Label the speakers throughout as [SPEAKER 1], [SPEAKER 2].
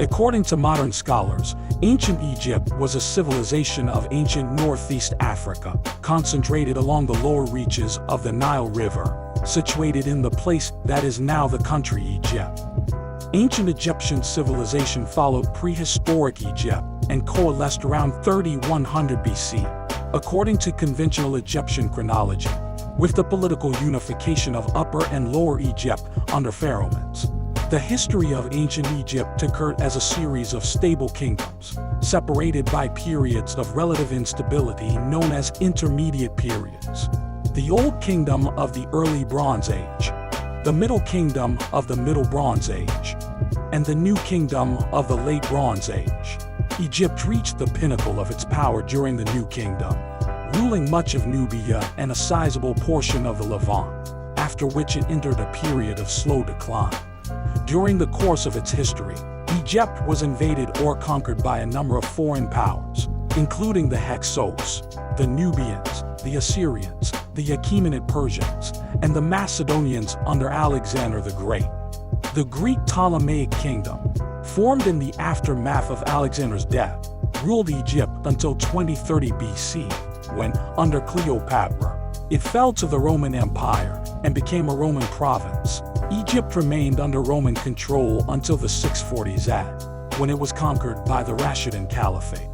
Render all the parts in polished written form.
[SPEAKER 1] According to modern scholars, ancient Egypt was a civilization of ancient Northeast Africa, concentrated along the lower reaches of the Nile River, situated in the place that is now the country Egypt. Ancient Egyptian civilization followed prehistoric Egypt and coalesced around 3100 BC, according to conventional Egyptian chronology, with the political unification of Upper and Lower Egypt under pharaohs. The history of ancient Egypt occurred as a series of stable kingdoms, separated by periods of relative instability known as intermediate periods. The Old Kingdom of the Early Bronze Age, the Middle Kingdom of the Middle Bronze Age, and the New Kingdom of the Late Bronze Age. Egypt reached the pinnacle of its power during the New Kingdom, ruling much of Nubia and a sizable portion of the Levant, after which it entered a period of slow decline. During the course of its history, Egypt was invaded or conquered by a number of foreign powers, including the Hyksos, the Nubians, the Assyrians, the Achaemenid Persians, and the Macedonians under Alexander the Great. The Greek Ptolemaic Kingdom, formed in the aftermath of Alexander's death, ruled Egypt until 2030 BC, when, under Cleopatra, it fell to the Roman Empire and became a Roman province. Egypt remained under Roman control until the 640s AD, when it was conquered by the Rashidun Caliphate.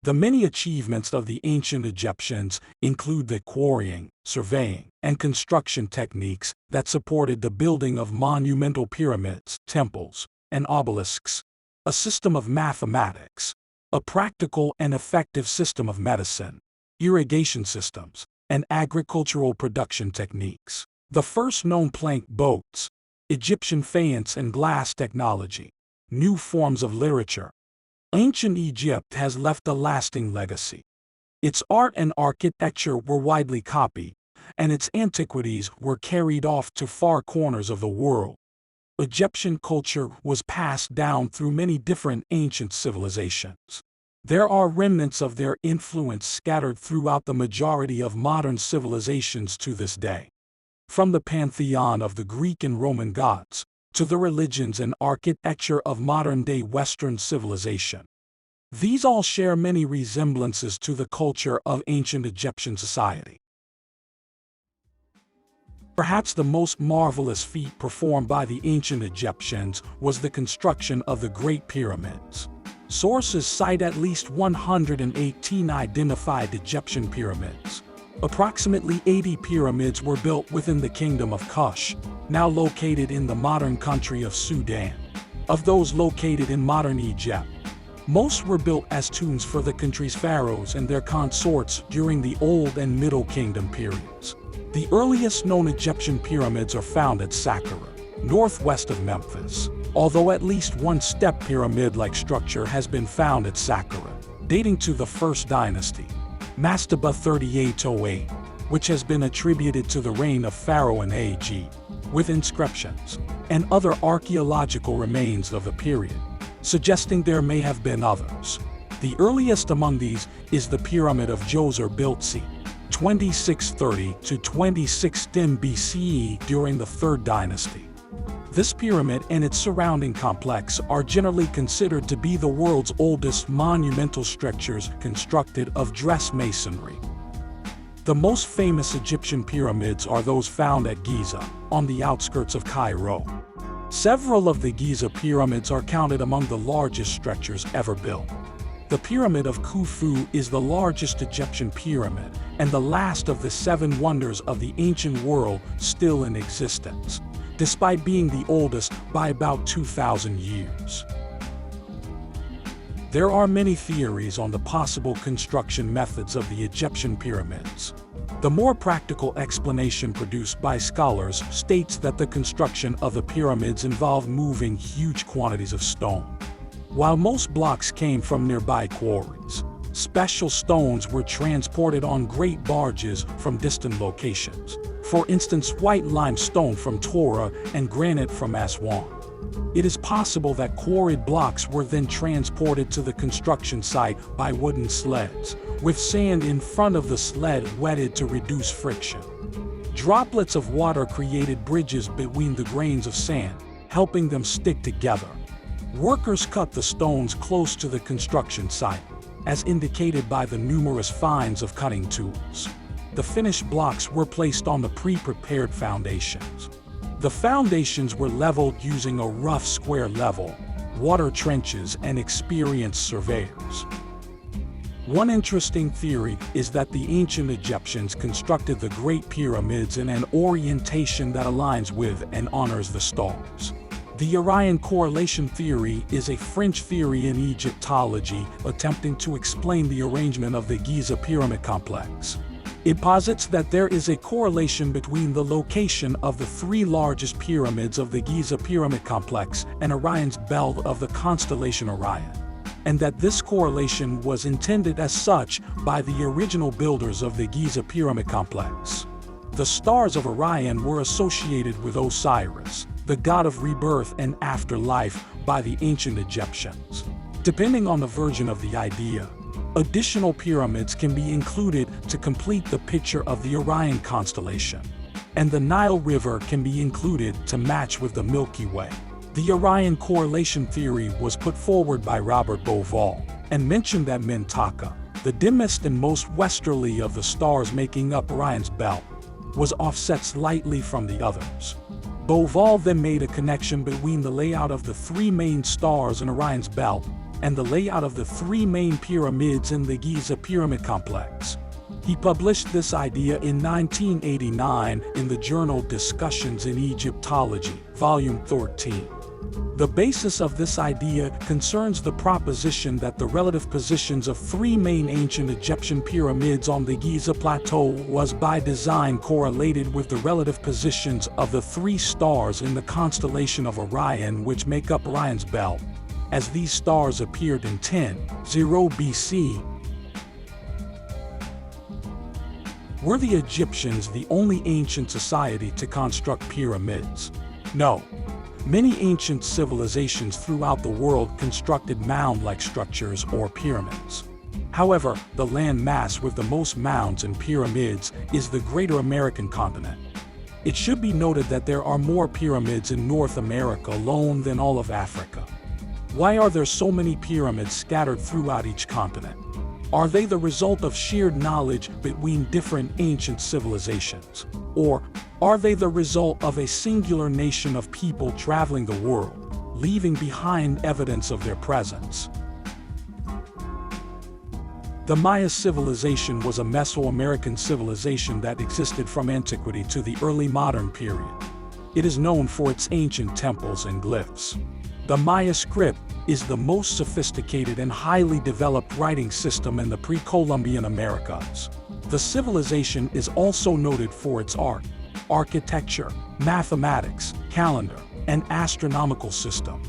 [SPEAKER 1] The many achievements of the ancient Egyptians include the quarrying, surveying, and construction techniques that supported the building of monumental pyramids, temples, and obelisks, a system of mathematics, a practical and effective system of medicine, irrigation systems, and agricultural production techniques. The first known plank boats, Egyptian faience and glass technology, new forms of literature. Ancient Egypt has left a lasting legacy. Its art and architecture were widely copied, and its antiquities were carried off to far corners of the world. Egyptian culture was passed down through many different ancient civilizations. There are remnants of their influence scattered throughout the majority of modern civilizations to this day. From the pantheon of the Greek and Roman gods, to the religions and architecture of modern-day Western civilization. These all share many resemblances to the culture of ancient Egyptian society. Perhaps the most marvelous feat performed by the ancient Egyptians was the construction of the Great Pyramids. Sources cite at least 118 identified Egyptian pyramids. Approximately 80 pyramids were built within the Kingdom of Kush, now located in the modern country of Sudan. Of those located in modern Egypt, most were built as tombs for the country's pharaohs and their consorts during the Old and Middle Kingdom periods. The earliest known Egyptian pyramids are found at Saqqara, northwest of Memphis, although at least one step pyramid-like structure has been found at Saqqara, dating to the First Dynasty, Mastaba 3808, which has been attributed to the reign of Pharaoh Ag, with inscriptions and other archaeological remains of the period, suggesting there may have been others. The earliest among these is the Pyramid of Djoser built c. 2630 to 2610 BCE during the Third Dynasty. This pyramid and its surrounding complex are generally considered to be the world's oldest monumental structures constructed of dressed masonry. The most famous Egyptian pyramids are those found at Giza, on the outskirts of Cairo. Several of the Giza pyramids are counted among the largest structures ever built. The Pyramid of Khufu is the largest Egyptian pyramid and the last of the 7 wonders of the ancient world still in existence, despite being the oldest by about 2,000 years. There are many theories on the possible construction methods of the Egyptian pyramids. The more practical explanation produced by scholars states that the construction of the pyramids involved moving huge quantities of stone. While most blocks came from nearby quarries, special stones were transported on great barges from distant locations. For instance, white limestone from Torah and granite from Aswan. It is possible that quarried blocks were then transported to the construction site by wooden sleds, with sand in front of the sled wetted to reduce friction. Droplets of water created bridges between the grains of sand, helping them stick together. Workers cut the stones close to the construction site, as indicated by the numerous finds of cutting tools. The finished blocks were placed on the pre-prepared foundations. The foundations were leveled using a rough square level, water trenches, and experienced surveyors. One interesting theory is that the ancient Egyptians constructed the Great Pyramids in an orientation that aligns with and honors the stars. The Orion correlation theory is a French theory in Egyptology attempting to explain the arrangement of the Giza pyramid complex. It posits that there is a correlation between the location of the three largest pyramids of the Giza pyramid complex and Orion's belt of the constellation Orion, and that this correlation was intended as such by the original builders of the Giza pyramid complex. The stars of Orion were associated with Osiris, the god of rebirth and afterlife by the ancient Egyptians. Depending on the version of the idea, additional pyramids can be included to complete the picture of the Orion constellation, and the Nile River can be included to match with the Milky Way. The Orion correlation theory was put forward by Robert Bauval and mentioned that Mintaka, the dimmest and most westerly of the stars making up Orion's belt, was offset slightly from the others. Bauval then made a connection between the layout of the three main stars in Orion's belt and the layout of the three main pyramids in the Giza pyramid complex. He published this idea in 1989 in the journal Discussions in Egyptology, Volume 13. The basis of this idea concerns the proposition that the relative positions of three main ancient Egyptian pyramids on the Giza Plateau was by design correlated with the relative positions of the three stars in the constellation of Orion which make up Orion's belt, as these stars appeared in 10,0 BC. Were the Egyptians the only ancient society to construct pyramids? No. Many ancient civilizations throughout the world constructed mound-like structures or pyramids. However, the land mass with the most mounds and pyramids is the greater American continent. It should be noted that there are more pyramids in North America alone than all of Africa. Why are there so many pyramids scattered throughout each continent? Are they the result of shared knowledge between different ancient civilizations? Or are they the result of a singular nation of people traveling the world, leaving behind evidence of their presence? The Maya civilization was a Mesoamerican civilization that existed from antiquity to the early modern period. It is known for its ancient temples and glyphs. The Maya script is the most sophisticated and highly developed writing system in the pre-Columbian Americas. The civilization is also noted for its art, architecture, mathematics, calendar, and astronomical system.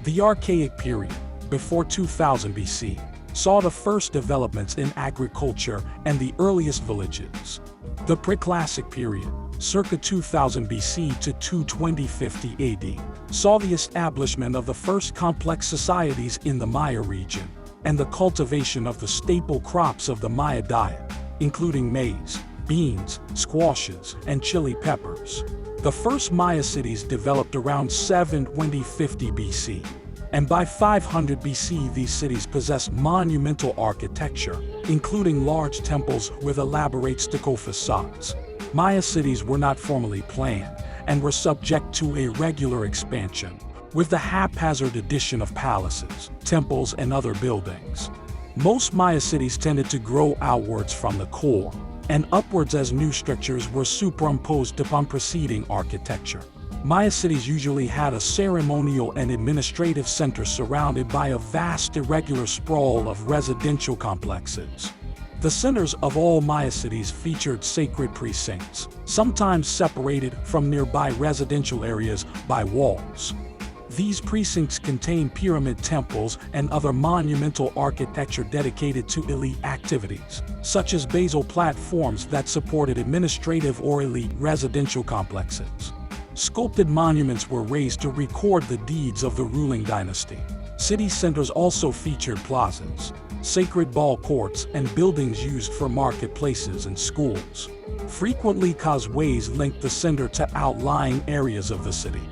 [SPEAKER 1] The Archaic period, before 2000 BC, saw the first developments in agriculture and the earliest villages. The Preclassic period, circa 2000 BC to 22050 AD, saw the establishment of the first complex societies in the Maya region, and the cultivation of the staple crops of the Maya diet, including maize, beans, squashes, and chili peppers. The first Maya cities developed around 72050 BC, and by 500 BC these cities possessed monumental architecture, including large temples with elaborate stucco facades. Maya cities were not formally planned and were subject to a regular expansion, with the haphazard addition of palaces, temples, and other buildings. Most Maya cities tended to grow outwards from the core and upwards as new structures were superimposed upon preceding architecture. Maya cities usually had a ceremonial and administrative center surrounded by a vast irregular sprawl of residential complexes. The centers of all Maya cities featured sacred precincts, sometimes separated from nearby residential areas by walls. These precincts contain pyramid temples and other monumental architecture dedicated to elite activities, such as basal platforms that supported administrative or elite residential complexes. Sculpted monuments were raised to record the deeds of the ruling dynasty. City centers also featured plazas, sacred ball courts, and buildings used for marketplaces and schools. Frequently, causeways linked the center to outlying areas of the city.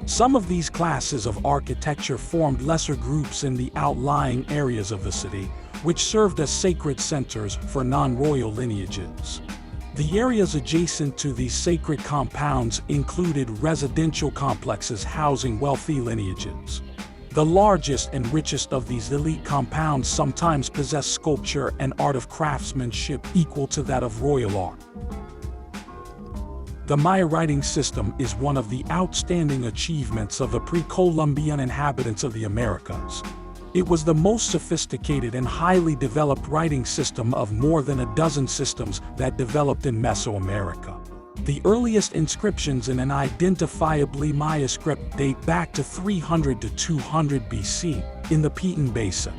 [SPEAKER 1] Some of these classes of architecture formed lesser groups in the outlying areas of the city, which served as sacred centers for non-royal lineages. The areas adjacent to these sacred compounds included residential complexes housing wealthy lineages. The largest and richest of these elite compounds sometimes possessed sculpture and art of craftsmanship equal to that of royal art. The Maya writing system is one of the outstanding achievements of the pre-Columbian inhabitants of the Americas. It was the most sophisticated and highly developed writing system of more than a dozen systems that developed in Mesoamerica. The earliest inscriptions in an identifiably Maya script date back to 300 to 200 BC in the Piton Basin.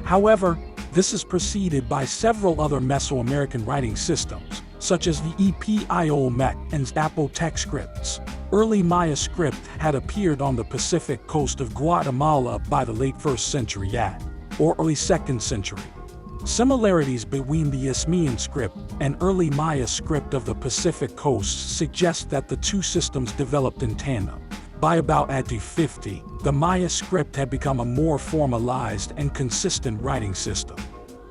[SPEAKER 1] However, this is preceded by several other Mesoamerican writing systems, such as the Epi-Olmec and Zapotec scripts. Early Maya script had appeared on the Pacific coast of Guatemala by the late 1st century AD, or early 2nd century. Similarities between the Isthmian script and early Maya script of the Pacific coast suggest that the two systems developed in tandem. By about AD 50, the Maya script had become a more formalized and consistent writing system.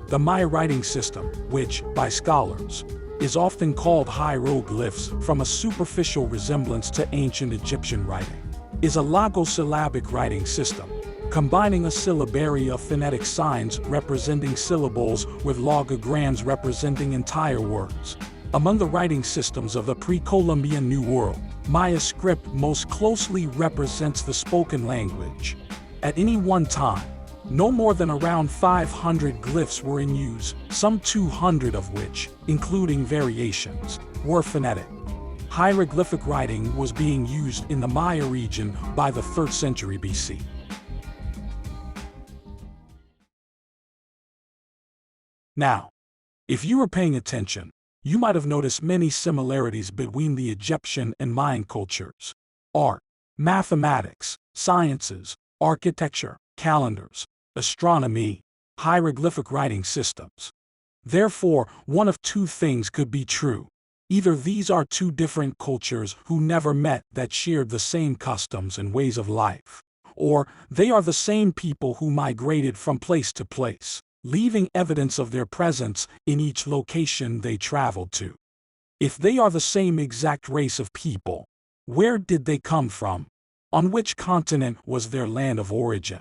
[SPEAKER 1] The Maya writing system, which, by scholars, is often called hieroglyphs from a superficial resemblance to ancient Egyptian writing, is a logosyllabic writing system, combining a syllabary of phonetic signs representing syllables with logograms representing entire words. Among the writing systems of the pre-Columbian New World, Maya script most closely represents the spoken language. At any one time, no more than around 500 glyphs were in use, some 200 of which, including variations, were phonetic. Hieroglyphic writing was being used in the Maya region by the 3rd century BC. Now, if you were paying attention, you might have noticed many similarities between the Egyptian and Mayan cultures. Art, mathematics, sciences, architecture, calendars, astronomy, hieroglyphic writing systems. Therefore, one of two things could be true. Either these are two different cultures who never met that shared the same customs and ways of life, or they are the same people who migrated from place to place, leaving evidence of their presence in each location they traveled to. If they are the same exact race of people, where did they come from? On which continent was their land of origin?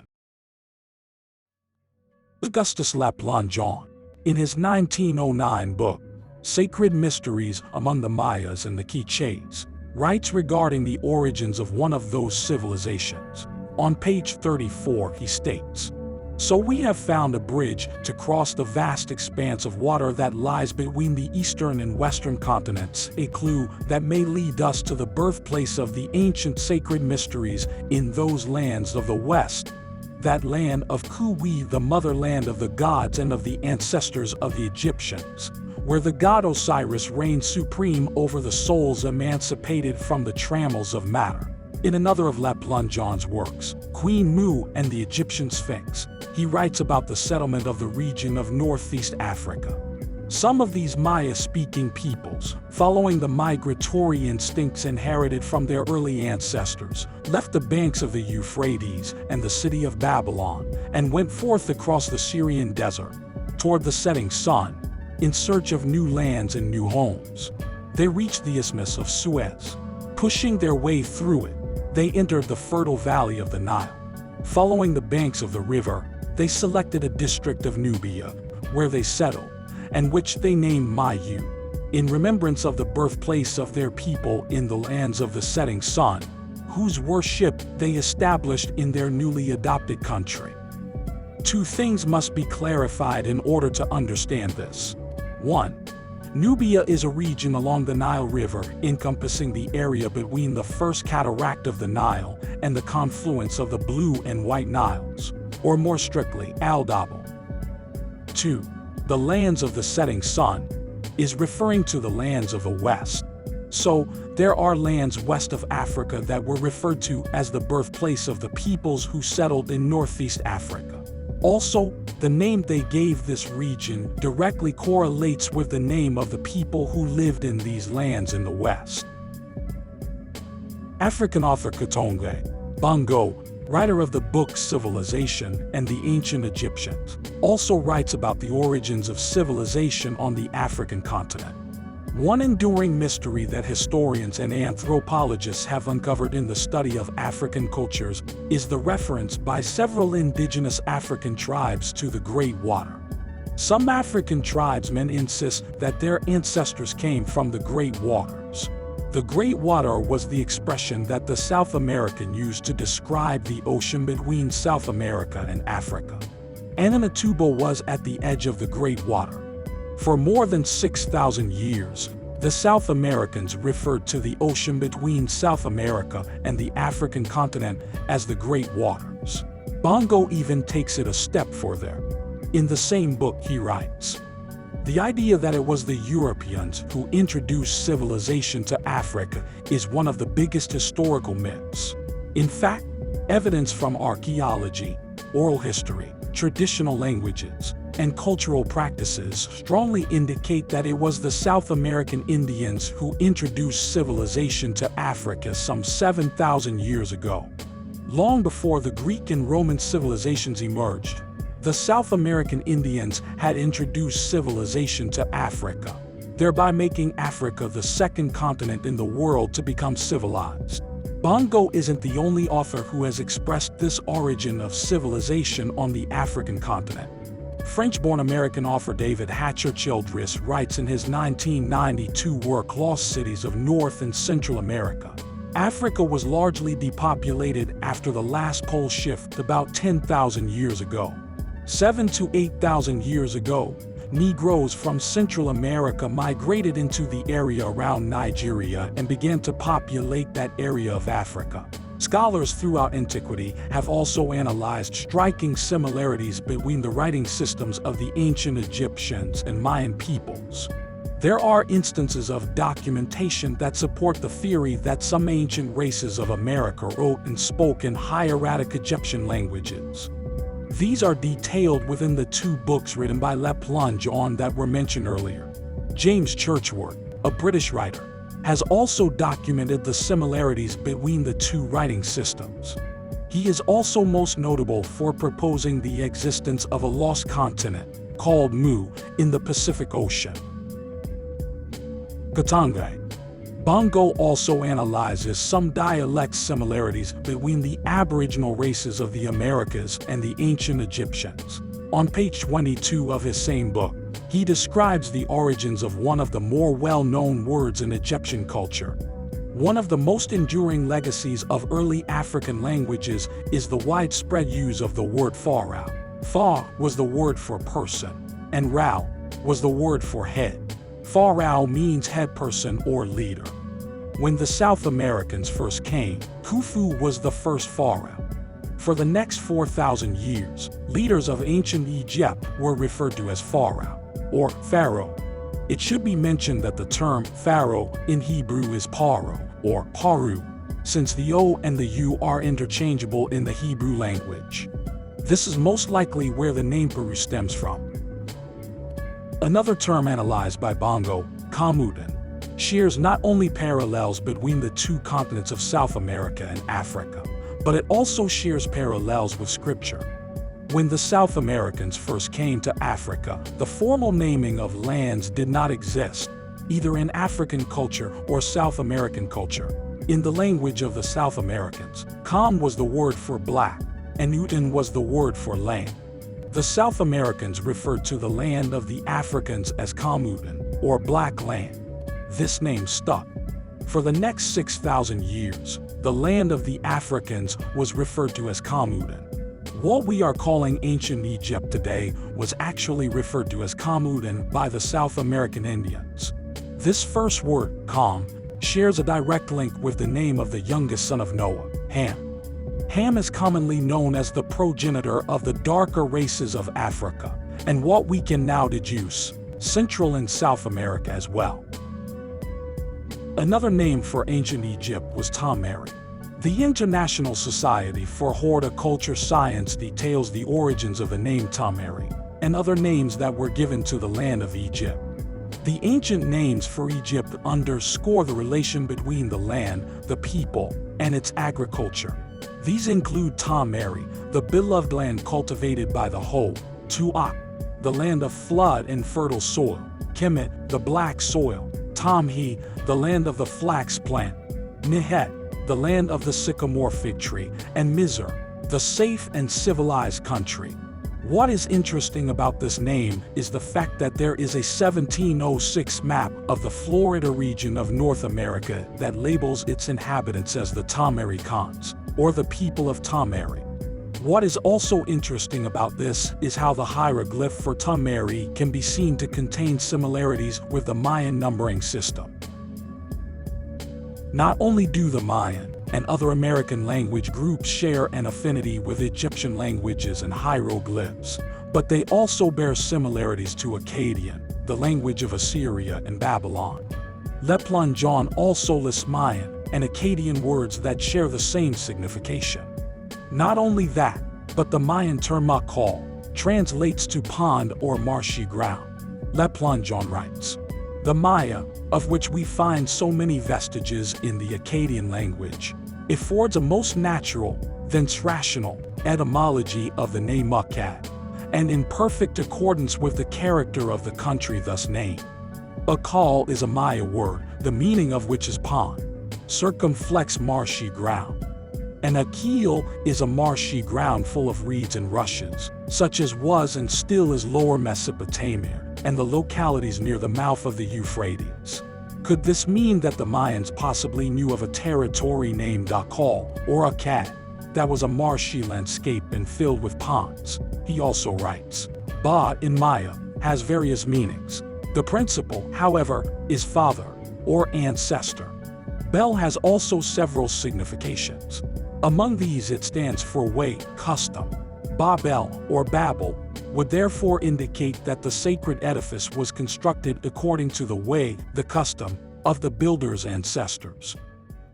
[SPEAKER 1] Augustus Laplanjon, in his 1909 book, Sacred Mysteries Among the Mayas and the Quiches, writes regarding the origins of one of those civilizations. On page 34 he states, "So we have found a bridge to cross the vast expanse of water that lies between the eastern and western continents, a clue that may lead us to the birthplace of the ancient sacred mysteries in those lands of the west, that land of Kuwi, the motherland of the gods and of the ancestors of the Egyptians, where the god Osiris reigned supreme over the souls emancipated from the trammels of matter." In another of Laplanjon's works, Queen Mu and the Egyptian Sphinx, he writes about the settlement of the region of northeast Africa. Some of these Maya-speaking peoples, following the migratory instincts inherited from their early ancestors, left the banks of the Euphrates and the city of Babylon and went forth across the Syrian desert, toward the setting sun, in search of new lands and new homes. They reached the Isthmus of Suez. Pushing their way through it, they entered the fertile valley of the Nile. Following the banks of the river, they selected a district of Nubia, where they settled, and which they named Mayu, in remembrance of the birthplace of their people in the lands of the setting sun, whose worship they established in their newly adopted country. Two things must be clarified in order to understand this. 1. Nubia is a region along the Nile River encompassing the area between the first cataract of the Nile and the confluence of the Blue and White Niles, or more strictly, Al-Dabal. 2. The lands of the setting sun is referring to the lands of the West. So, there are lands west of Africa that were referred to as the birthplace of the peoples who settled in Northeast Africa. Also, the name they gave this region directly correlates with the name of the people who lived in these lands in the West. African author Katonge Bongo, writer of the book Civilization and the Ancient Egyptians, also writes about the origins of civilization on the African continent. One enduring mystery that historians and anthropologists have uncovered in the study of African cultures is the reference by several indigenous African tribes to the Great Water. Some African tribesmen insist that their ancestors came from the Great Waters. The Great Water was the expression that the South American used to describe the ocean between South America and Africa. Ananatubo was at the edge of the Great Water. For more than 6,000 years, the South Americans referred to the ocean between South America and the African continent as the Great Waters. Bongo even takes it a step further. In the same book he writes, "The idea that it was the Europeans who introduced civilization to Africa is one of the biggest historical myths. In fact, evidence from archaeology, oral history, traditional languages, and cultural practices strongly indicate that it was the South American Indians who introduced civilization to Africa some 7,000 years ago. Long before the Greek and Roman civilizations emerged, the South American Indians had introduced civilization to Africa, thereby making Africa the second continent in the world to become civilized." Bongo isn't the only author who has expressed this origin of civilization on the African continent. French-born American author David Hatcher Childress writes in his 1992 work Lost Cities of North and Central America, "Africa was largely depopulated after the last pole shift about 10,000 years ago. 7 to 8,000 years ago, Negroes from Central America migrated into the area around Nigeria and began to populate that area of Africa." Scholars throughout antiquity have also analyzed striking similarities between the writing systems of the ancient Egyptians and Mayan peoples. There are instances of documentation that support the theory that some ancient races of America wrote and spoke in hieratic Egyptian languages. These are detailed within the two books written by Le Plongeon that were mentioned earlier. James Churchward, a British writer, has also documented the similarities between the two writing systems. He is also most notable for proposing the existence of a lost continent, called Mu, in the Pacific Ocean. Katonge Bongo also analyzes some dialect similarities between the Aboriginal races of the Americas and the ancient Egyptians. On page 22 of his same book, he describes the origins of one of the more well-known words in Egyptian culture. One of the most enduring legacies of early African languages is the widespread use of the word pharaoh. Fa was the word for person, and rao was the word for head. Pharaoh means head person or leader. When the South Americans first came, Khufu was the first pharaoh. For the next 4,000 years, leaders of ancient Egypt were referred to as pharaoh, or pharaoh. It should be mentioned that the term pharaoh in Hebrew is paro, or paru, since the O and the U are interchangeable in the Hebrew language. This is most likely where the name Peru stems from. Another term analyzed by Bongo, Kamuden, shares not only parallels between the two continents of South America and Africa, but it also shares parallels with scripture. When the South Americans first came to Africa, the formal naming of lands did not exist, either in African culture or South American culture. In the language of the South Americans, Kam was the word for black, and Uten was the word for land. The South Americans referred to the land of the Africans as Kamuden, or Black Land. This name stuck. For the next 6,000 years, the land of the Africans was referred to as Kamuden. What we are calling ancient Egypt today was actually referred to as Kamuden by the South American Indians. This first word, Kam, shares a direct link with the name of the youngest son of Noah, Ham. Ham is commonly known as the progenitor of the darker races of Africa, and what we can now deduce, Central and South America as well. Another name for ancient Egypt was Tamari. The International Society for Horticulture Science details the origins of the name Tamari and other names that were given to the land of Egypt. The ancient names for Egypt underscore the relation between the land, the people, and its agriculture. These include Tamari, the beloved land cultivated by the whole, Tuat, the land of flood and fertile soil, Kemet, the black soil, Tamhi, the land of the flax plant, Nihet, the land of the sycamore fig tree, and Mizr, the safe and civilized country. What is interesting about this name is the fact that there is a 1706 map of the Florida region of North America that labels its inhabitants as the Tamaricans, or the people of Tamari. What is also interesting about this is how the hieroglyph for Tamari can be seen to contain similarities with the Mayan numbering system. Not only do the Mayan and other American language groups share an affinity with Egyptian languages and hieroglyphs, but they also bear similarities to Akkadian, the language of Assyria and Babylon. Le Plongeon also lists Mayan and Akkadian words that share the same signification. Not only that, but the Mayan term Makal translates to pond or marshy ground. Le Plongeon writes, "The Maya, of which we find so many vestiges in the Akkadian language, affords a most natural, thence rational, etymology of the name Akkad, and in perfect accordance with the character of the country thus named. Akal is a Maya word, the meaning of which is pond, circumflex marshy ground. And Akil is a marshy ground full of reeds and rushes, such as was and still is Lower Mesopotamia, and the localities near the mouth of the Euphrates." Could this mean that the Mayans possibly knew of a territory named Akal, or Akkad, that was a marshy landscape and filled with ponds? He also writes, Ba in Maya has various meanings. The principal, however, is father, or ancestor. Bel has also several significations. Among these it stands for way, custom. Babel, or Babel, would therefore indicate that the sacred edifice was constructed according to the way, the custom, of the builder's ancestors.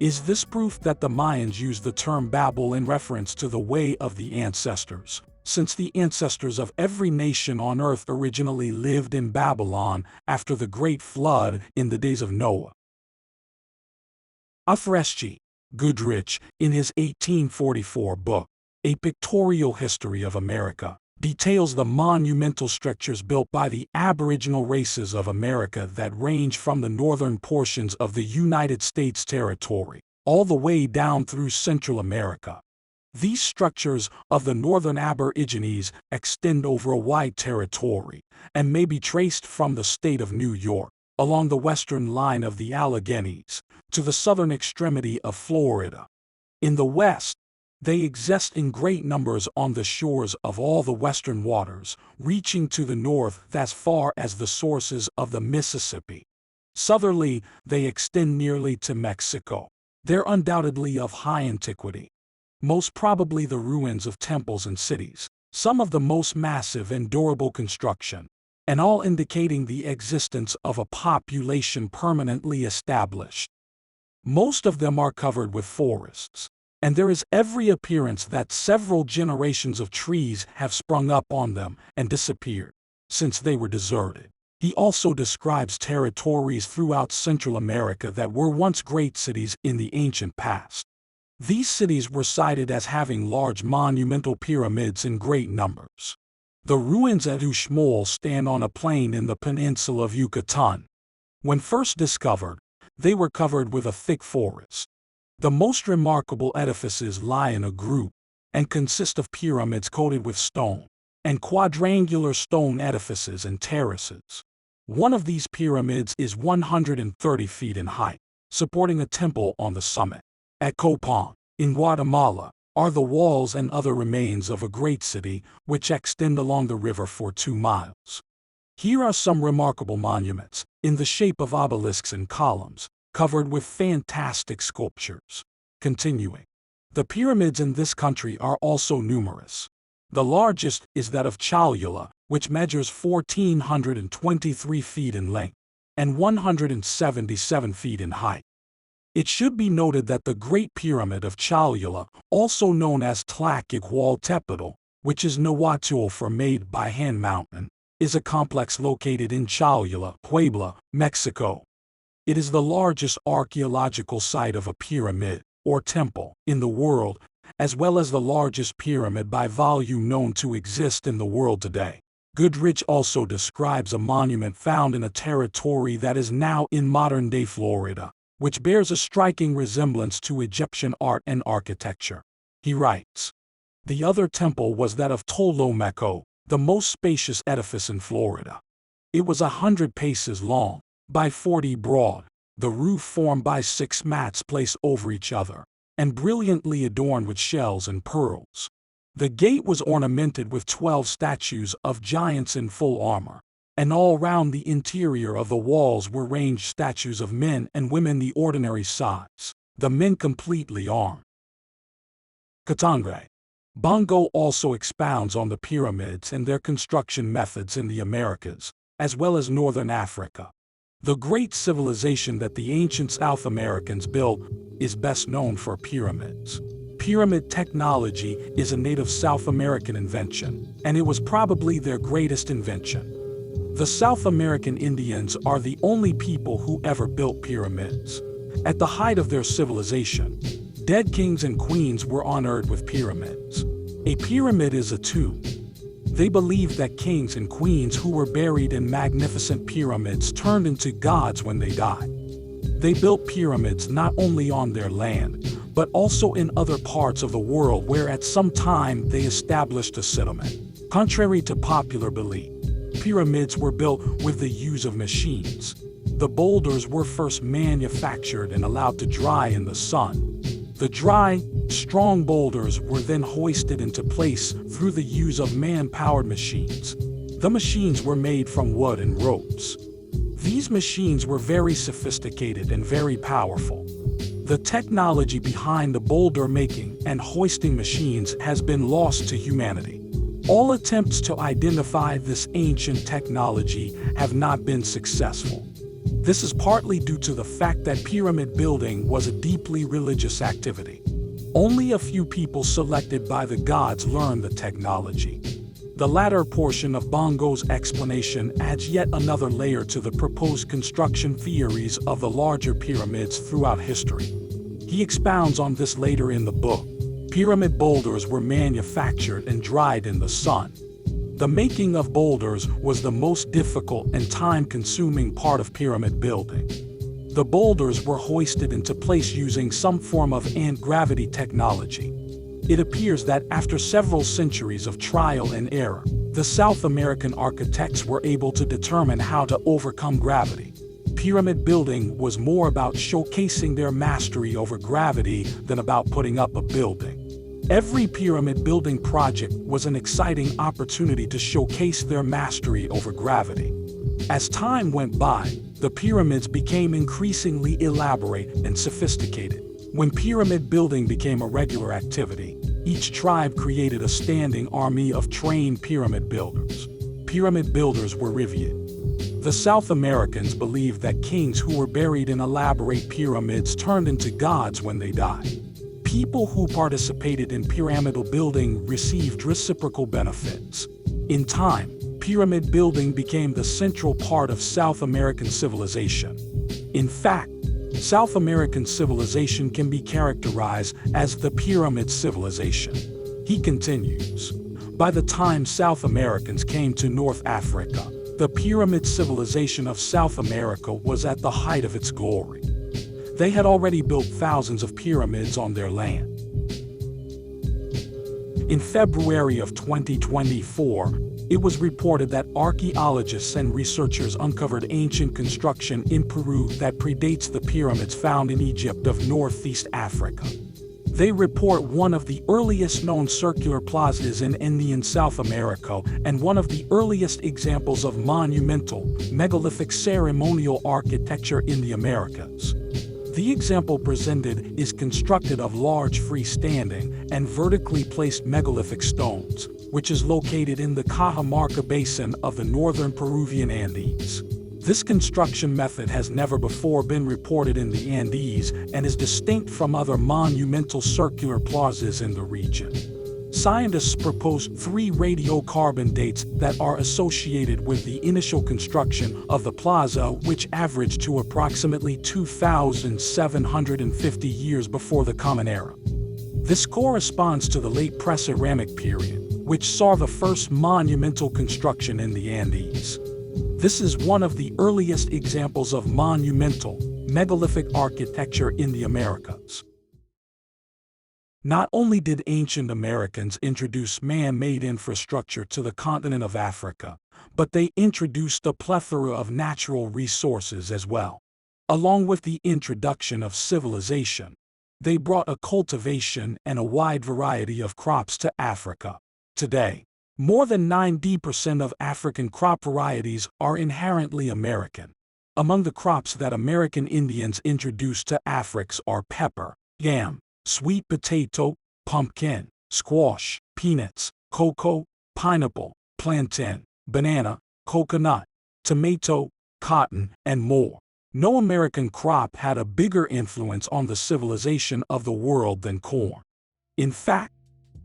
[SPEAKER 1] Is this proof that the Mayans used the term Babel in reference to the way of the ancestors, since the ancestors of every nation on earth originally lived in Babylon after the Great Flood in the days of Noah? Afreschi Goodrich, in his 1844 book, A Pictorial History of America, details the monumental structures built by the Aboriginal races of America that range from the northern portions of the United States territory, all the way down through Central America. These structures of the northern Aborigines extend over a wide territory, and may be traced from the state of New York, along the western line of the Alleghenies, to the southern extremity of Florida. In the west, they exist in great numbers on the shores of all the western waters, reaching to the north as far as the sources of the Mississippi. Southerly, they extend nearly to Mexico. They're undoubtedly of high antiquity. Most probably the ruins of temples and cities, some of the most massive and durable construction, and all indicating the existence of a population permanently established. Most of them are covered with forests, and there is every appearance that several generations of trees have sprung up on them and disappeared, since they were deserted. He also describes territories throughout Central America that were once great cities in the ancient past. These cities were cited as having large monumental pyramids in great numbers. The ruins at Uxmal stand on a plain in the peninsula of Yucatan. When first discovered, they were covered with a thick forest. The most remarkable edifices lie in a group, and consist of pyramids coated with stone, and quadrangular stone edifices and terraces. One of these pyramids is 130 feet in height, supporting a temple on the summit. At Copan, in Guatemala, are the walls and other remains of a great city, which extend along the river for 2 miles. Here are some remarkable monuments, in the shape of obelisks and columns, covered with fantastic sculptures. Continuing. The pyramids in this country are also numerous. The largest is that of Cholula, which measures 1,423 feet in length and 177 feet in height. It should be noted that the Great Pyramid of Cholula, also known as Tlaquequaltepetl, which is Nahuatl for made by hand mountain, is a complex located in Cholula, Puebla, Mexico. It is the largest archaeological site of a pyramid, or temple, in the world, as well as the largest pyramid by volume known to exist in the world today. Goodrich also describes a monument found in a territory that is now in modern-day Florida, which bears a striking resemblance to Egyptian art and architecture. He writes, "The other temple was that of Tolomeco, the most spacious edifice in Florida. It was 100 paces long, by 40 broad, the roof formed by 6 mats placed over each other, and brilliantly adorned with shells and pearls. The gate was ornamented with 12 statues of giants in full armor, and all round the interior of the walls were ranged statues of men and women the ordinary size, the men completely armed." Katangre. Bongo also expounds on the pyramids and their construction methods in the Americas, as well as northern Africa. The great civilization that the ancient South Americans built is best known for pyramids. Pyramid technology is a native South American invention, and it was probably their greatest invention. The South American Indians are the only people who ever built pyramids. At the height of their civilization, dead kings and queens were honored with pyramids. A pyramid is a tomb. They believed that kings and queens who were buried in magnificent pyramids turned into gods when they died. They built pyramids not only on their land, but also in other parts of the world where at some time they established a settlement. Contrary to popular belief, pyramids were built with the use of machines. The boulders were first manufactured and allowed to dry in the sun. The dry, strong boulders were then hoisted into place through the use of man-powered machines. The machines were made from wood and ropes. These machines were very sophisticated and very powerful. The technology behind the boulder making and hoisting machines has been lost to humanity. All attempts to identify this ancient technology have not been successful. This is partly due to the fact that pyramid building was a deeply religious activity. Only a few people selected by the gods learned the technology. The latter portion of Bongo's explanation adds yet another layer to the proposed construction theories of the larger pyramids throughout history. He expounds on this later in the book. Pyramid boulders were manufactured and dried in the sun. The making of boulders was the most difficult and time-consuming part of pyramid building. The boulders were hoisted into place using some form of anti-gravity technology. It appears that after several centuries of trial and error, the South American architects were able to determine how to overcome gravity. Pyramid building was more about showcasing their mastery over gravity than about putting up a building. Every pyramid building project was an exciting opportunity to showcase their mastery over gravity. As time went by, the pyramids became increasingly elaborate and sophisticated. When pyramid building became a regular activity, each tribe created a standing army of trained pyramid builders. Pyramid builders were revered. The South Americans believed that kings who were buried in elaborate pyramids turned into gods when they died. People who participated in pyramidal building received reciprocal benefits. In time, pyramid building became the central part of South American civilization. In fact, South American civilization can be characterized as the pyramid civilization. He continues, by the time South Americans came to North Africa, the pyramid civilization of South America was at the height of its glory. They had already built thousands of pyramids on their land. In February of 2024, it was reported that archaeologists and researchers uncovered ancient construction in Peru that predates the pyramids found in Egypt of Northeast Africa. They report one of the earliest known circular plazas in Indian South America and one of the earliest examples of monumental, megalithic ceremonial architecture in the Americas. The example presented is constructed of large freestanding and vertically placed megalithic stones, which is located in the Cajamarca Basin of the northern Peruvian Andes. This construction method has never before been reported in the Andes and is distinct from other monumental circular plazas in the region. Scientists proposed 3 radiocarbon dates that are associated with the initial construction of the plaza, which averaged to approximately 2,750 years before the Common Era. This corresponds to the late Preceramic period, which saw the first monumental construction in the Andes. This is one of the earliest examples of monumental, megalithic architecture in the Americas. Not only did ancient Americans introduce man-made infrastructure to the continent of Africa, but they introduced a plethora of natural resources as well. Along with the introduction of civilization, they brought a cultivation and a wide variety of crops to Africa. Today, more than 90% of African crop varieties are inherently American. Among the crops that American Indians introduced to Africa are pepper, yam, sweet potato, pumpkin, squash, peanuts, cocoa, pineapple, plantain, banana, coconut, tomato, cotton, and more. No American crop had a bigger influence on the civilization of the world than corn. In fact,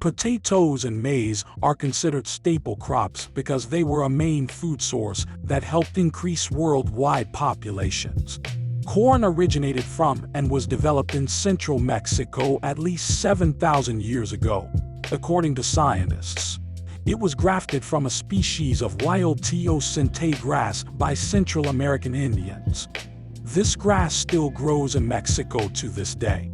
[SPEAKER 1] potatoes and maize are considered staple crops because they were a main food source that helped increase worldwide populations. Corn originated from and was developed in central Mexico at least 7,000 years ago. According to scientists, it was grafted from a species of wild teosinte grass by Central American Indians. This grass still grows in Mexico to this day.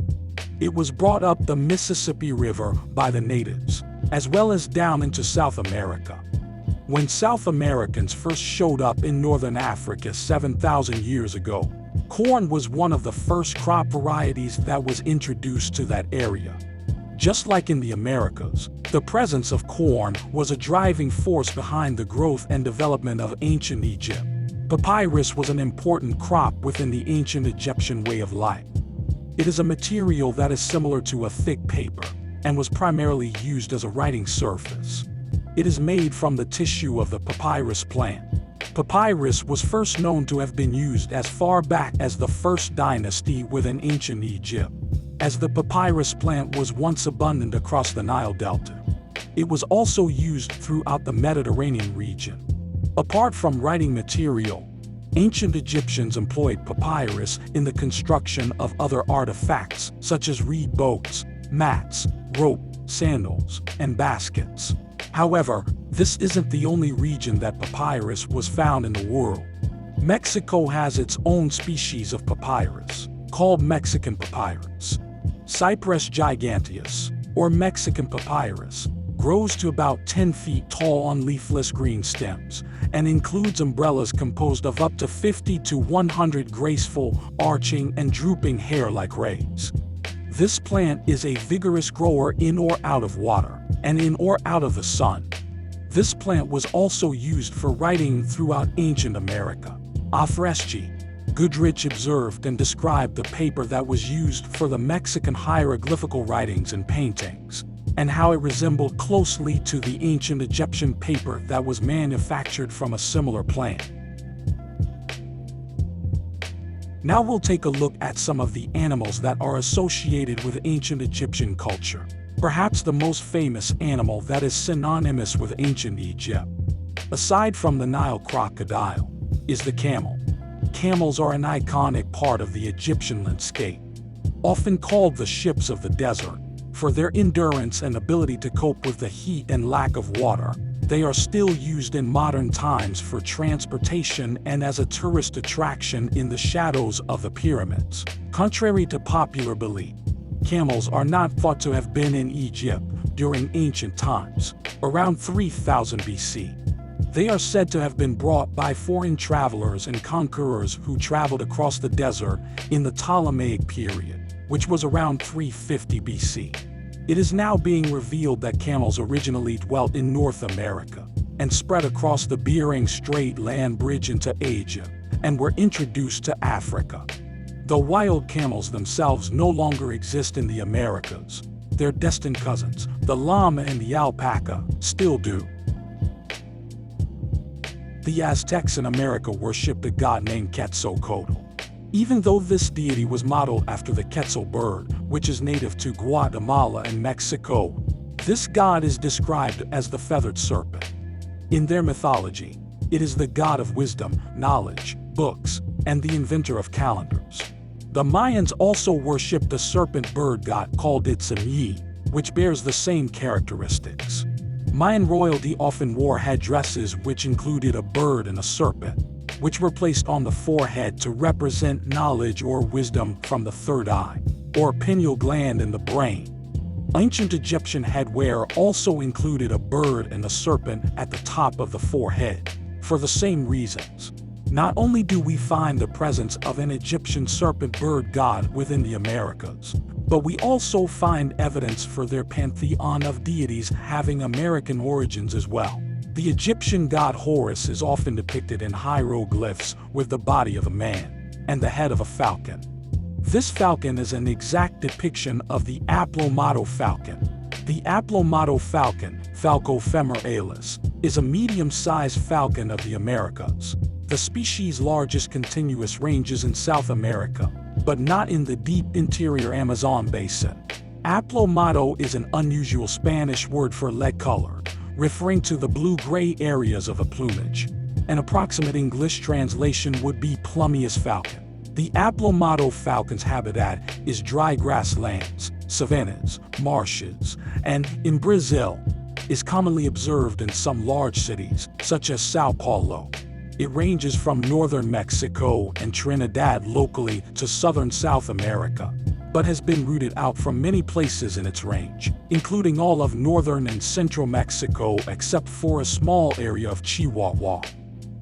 [SPEAKER 1] It was brought up the Mississippi River by the natives, as well as down into South America. When South Americans first showed up in northern Africa 7,000 years ago, corn was one of the first crop varieties that was introduced to that area. Just like in the Americas, the presence of corn was a driving force behind the growth and development of ancient Egypt. Papyrus was an important crop within the ancient Egyptian way of life. It is a material that is similar to a thick paper and was primarily used as a writing surface. It is made from the tissue of the papyrus plant. Papyrus was first known to have been used as far back as the First Dynasty within ancient Egypt, as the papyrus plant was once abundant across the Nile Delta. It was also used throughout the Mediterranean region. Apart from writing material, ancient Egyptians employed papyrus in the construction of other artifacts such as reed boats, mats, rope, sandals, and baskets. However, this isn't the only region that papyrus was found in the world. Mexico has its own species of papyrus, called Mexican papyrus. Cypress giganteus, or Mexican papyrus, grows to about 10 feet tall on leafless green stems, and includes umbrellas composed of up to 50 to 100 graceful, arching, and drooping hair-like rays. This plant is a vigorous grower in or out of water, and in or out of the sun. This plant was also used for writing throughout ancient America. Afreschi, Goodrich observed and described the paper that was used for the Mexican hieroglyphical writings and paintings, and how it resembled closely to the ancient Egyptian paper that was manufactured from a similar plant. Now we'll take a look at some of the animals that are associated with ancient Egyptian culture. Perhaps the most famous animal that is synonymous with ancient Egypt, aside from the Nile crocodile, is the camel. Camels are an iconic part of the Egyptian landscape, often called the ships of the desert. For their endurance and ability to cope with the heat and lack of water, they are still used in modern times for transportation and as a tourist attraction in the shadows of the pyramids. Contrary to popular belief, camels are not thought to have been in Egypt during ancient times, around 3000 BC. They are said to have been brought by foreign travelers and conquerors who traveled across the desert in the Ptolemaic period. which was around 350 BC. It is now being revealed that camels originally dwelt in North America and spread across the Bering Strait land bridge into Asia and were introduced to Africa. The wild camels themselves no longer exist in the Americas. Their distant cousins, the llama and the alpaca, still do. The Aztecs in America worshipped a god named Quetzalcoatl. Even though this deity was modeled after the quetzal bird, which is native to Guatemala and Mexico, this god is described as the feathered serpent. In their mythology, it is the god of wisdom, knowledge, books, and the inventor of calendars. The Mayans also worshipped a serpent bird god called Itzamí, which bears the same characteristics. Mayan royalty often wore headdresses which included a bird and a serpent, which were placed on the forehead to represent knowledge or wisdom from the third eye, or pineal gland in the brain. Ancient Egyptian headwear also included a bird and a serpent at the top of the forehead, for the same reasons. Not only do we find the presence of an Egyptian serpent bird god within the Americas, but we also find evidence for their pantheon of deities having American origins as well. The Egyptian god Horus is often depicted in hieroglyphs with the body of a man and the head of a falcon. This falcon is an exact depiction of the Aplomato falcon. The Aplomato falcon, Falco femoralis, is a medium-sized falcon of the Americas. The species' largest continuous ranges in South America, but not in the deep interior Amazon basin. Aplomato is an unusual Spanish word for lead-colored, referring to the blue-gray areas of a plumage. An approximate English translation would be plumious falcon. The Aplomato falcon's habitat is dry grasslands, savannas, marshes, and, in Brazil, is commonly observed in some large cities, such as Sao Paulo. It ranges from northern Mexico and Trinidad locally to southern South America, but has been rooted out from many places in its range, including all of northern and central Mexico except for a small area of Chihuahua.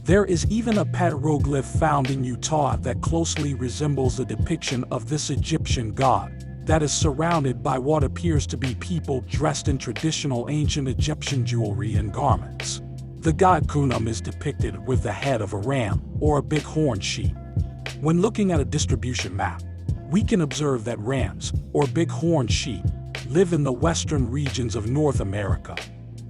[SPEAKER 1] There is even a petroglyph found in Utah that closely resembles a depiction of this Egyptian god that is surrounded by what appears to be people dressed in traditional ancient Egyptian jewelry and garments. The god Khnum is depicted with the head of a ram or a bighorn sheep. When looking at a distribution map, we can observe that rams, or bighorn sheep, live in the western regions of North America.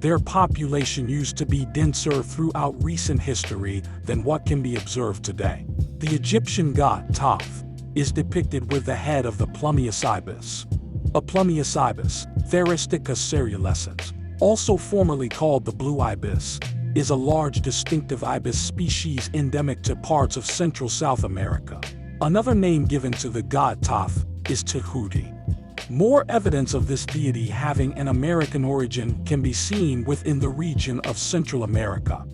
[SPEAKER 1] Their population used to be denser throughout recent history than what can be observed today. The Egyptian god Thoth is depicted with the head of the plumious ibis. A plumious ibis, Theristica ceruleans, also formerly called the blue ibis, is a large distinctive ibis species endemic to parts of central South America. Another name given to the god Thoth is Tehuti. More evidence of this deity having an American origin can be seen within the region of Central America.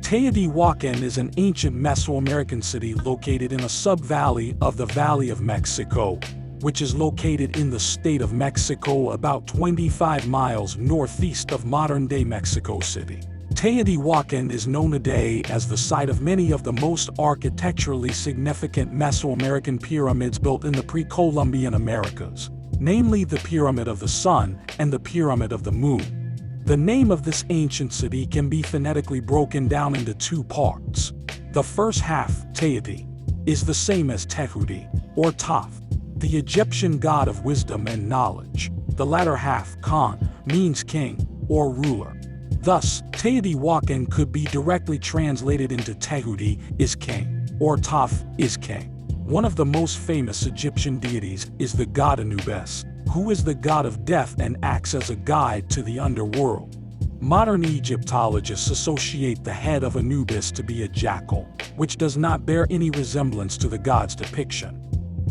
[SPEAKER 1] Teotihuacan is an ancient Mesoamerican city located in a sub-valley of the Valley of Mexico, which is located in the state of Mexico about 25 miles northeast of modern-day Mexico City. Teotihuacan is known today as the site of many of the most architecturally significant Mesoamerican pyramids built in the pre-Columbian Americas, namely the Pyramid of the Sun and the Pyramid of the Moon. The name of this ancient city can be phonetically broken down into two parts. The first half, Teoti, is the same as Tehuti, or Thoth, the Egyptian god of wisdom and knowledge. The latter half, Khan, means king or ruler. Thus, Teotihuacan could be directly translated into Tehuti is king, or Thoth is king. One of the most famous Egyptian deities is the god Anubis, who is the god of death and acts as a guide to the underworld. Modern Egyptologists associate the head of Anubis to be a jackal, which does not bear any resemblance to the god's depiction.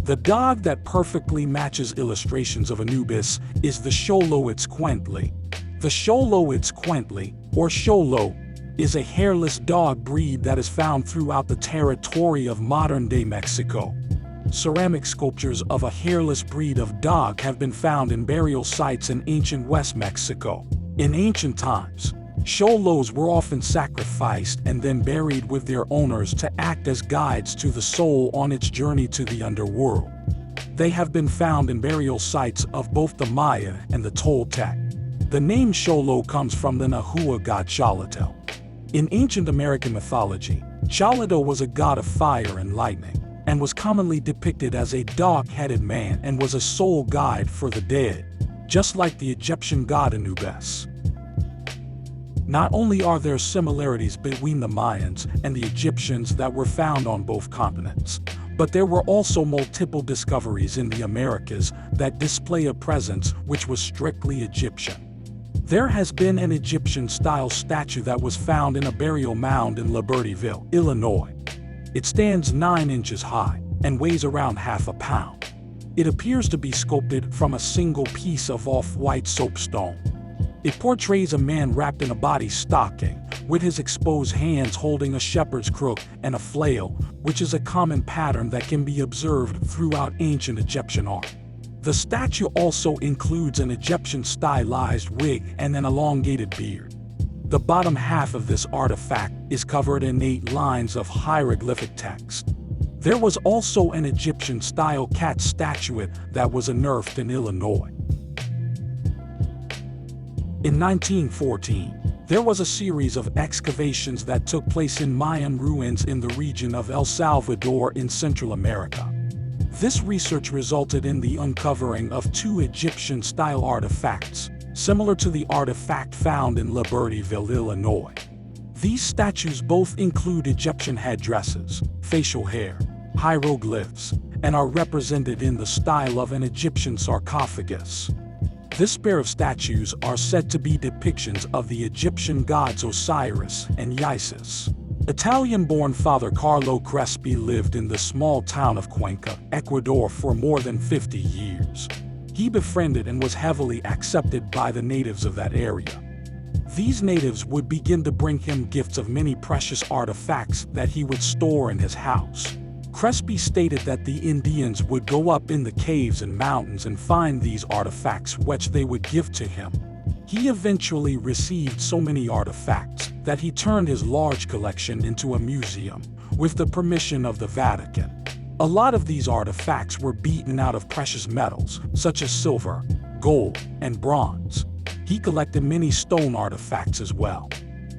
[SPEAKER 1] The dog that perfectly matches illustrations of Anubis is the Xoloitzcuintli. The Xoloitzcuintli, or Xolo, is a hairless dog breed that is found throughout the territory of modern-day Mexico. Ceramic sculptures of a hairless breed of dog have been found in burial sites in ancient West Mexico. In ancient times, Xolos were often sacrificed and then buried with their owners to act as guides to the soul on its journey to the underworld. They have been found in burial sites of both the Maya and the Toltec. The name Xolo comes from the Nahua god Xolotl. In ancient American mythology, Xolotl was a god of fire and lightning, and was commonly depicted as a dog-headed man and was a soul guide for the dead, just like the Egyptian god Anubis. Not only are there similarities between the Mayans and the Egyptians that were found on both continents, but there were also multiple discoveries in the Americas that display a presence which was strictly Egyptian. There has been an Egyptian-style statue that was found in a burial mound in Libertyville, Illinois. It stands 9 inches high and weighs around half a pound. It appears to be sculpted from a single piece of off-white soapstone. It portrays a man wrapped in a body stocking, with his exposed hands holding a shepherd's crook and a flail, which is a common pattern that can be observed throughout ancient Egyptian art. The statue also includes an Egyptian stylized wig and an elongated beard. The bottom half of this artifact is covered in 8 lines of hieroglyphic text. There was also an Egyptian-style cat statuette that was unearthed in Illinois. In 1914, there was a series of excavations that took place in Mayan ruins in the region of El Salvador in Central America. This research resulted in the uncovering of 2 Egyptian-style artifacts, similar to the artifact found in Libertyville, Illinois. These statues both include Egyptian headdresses, facial hair, hieroglyphs, and are represented in the style of an Egyptian sarcophagus. This pair of statues are said to be depictions of the Egyptian gods Osiris and Isis. Italian-born Father Carlo Crespi lived in the small town of Cuenca, Ecuador for more than 50 years. He befriended and was heavily accepted by the natives of that area. These natives would begin to bring him gifts of many precious artifacts that he would store in his house. Crespi stated that the Indians would go up in the caves and mountains and find these artifacts which they would give to him. He eventually received so many artifacts that he turned his large collection into a museum, with the permission of the Vatican. A lot of these artifacts were beaten out of precious metals, such as silver, gold, and bronze. He collected many stone artifacts as well.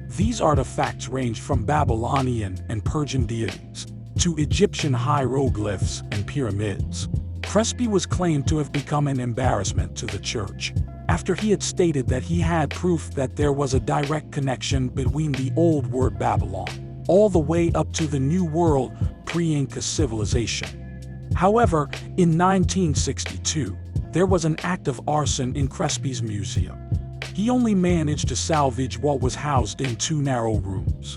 [SPEAKER 1] These artifacts ranged from Babylonian and Persian deities to Egyptian hieroglyphs and pyramids. Crespi was claimed to have become an embarrassment to the church, after he had stated that he had proof that there was a direct connection between the old word Babylon, all the way up to the New World pre-Inca civilization. However, in 1962, there was an act of arson in Crespi's museum. He only managed to salvage what was housed in 2 narrow rooms.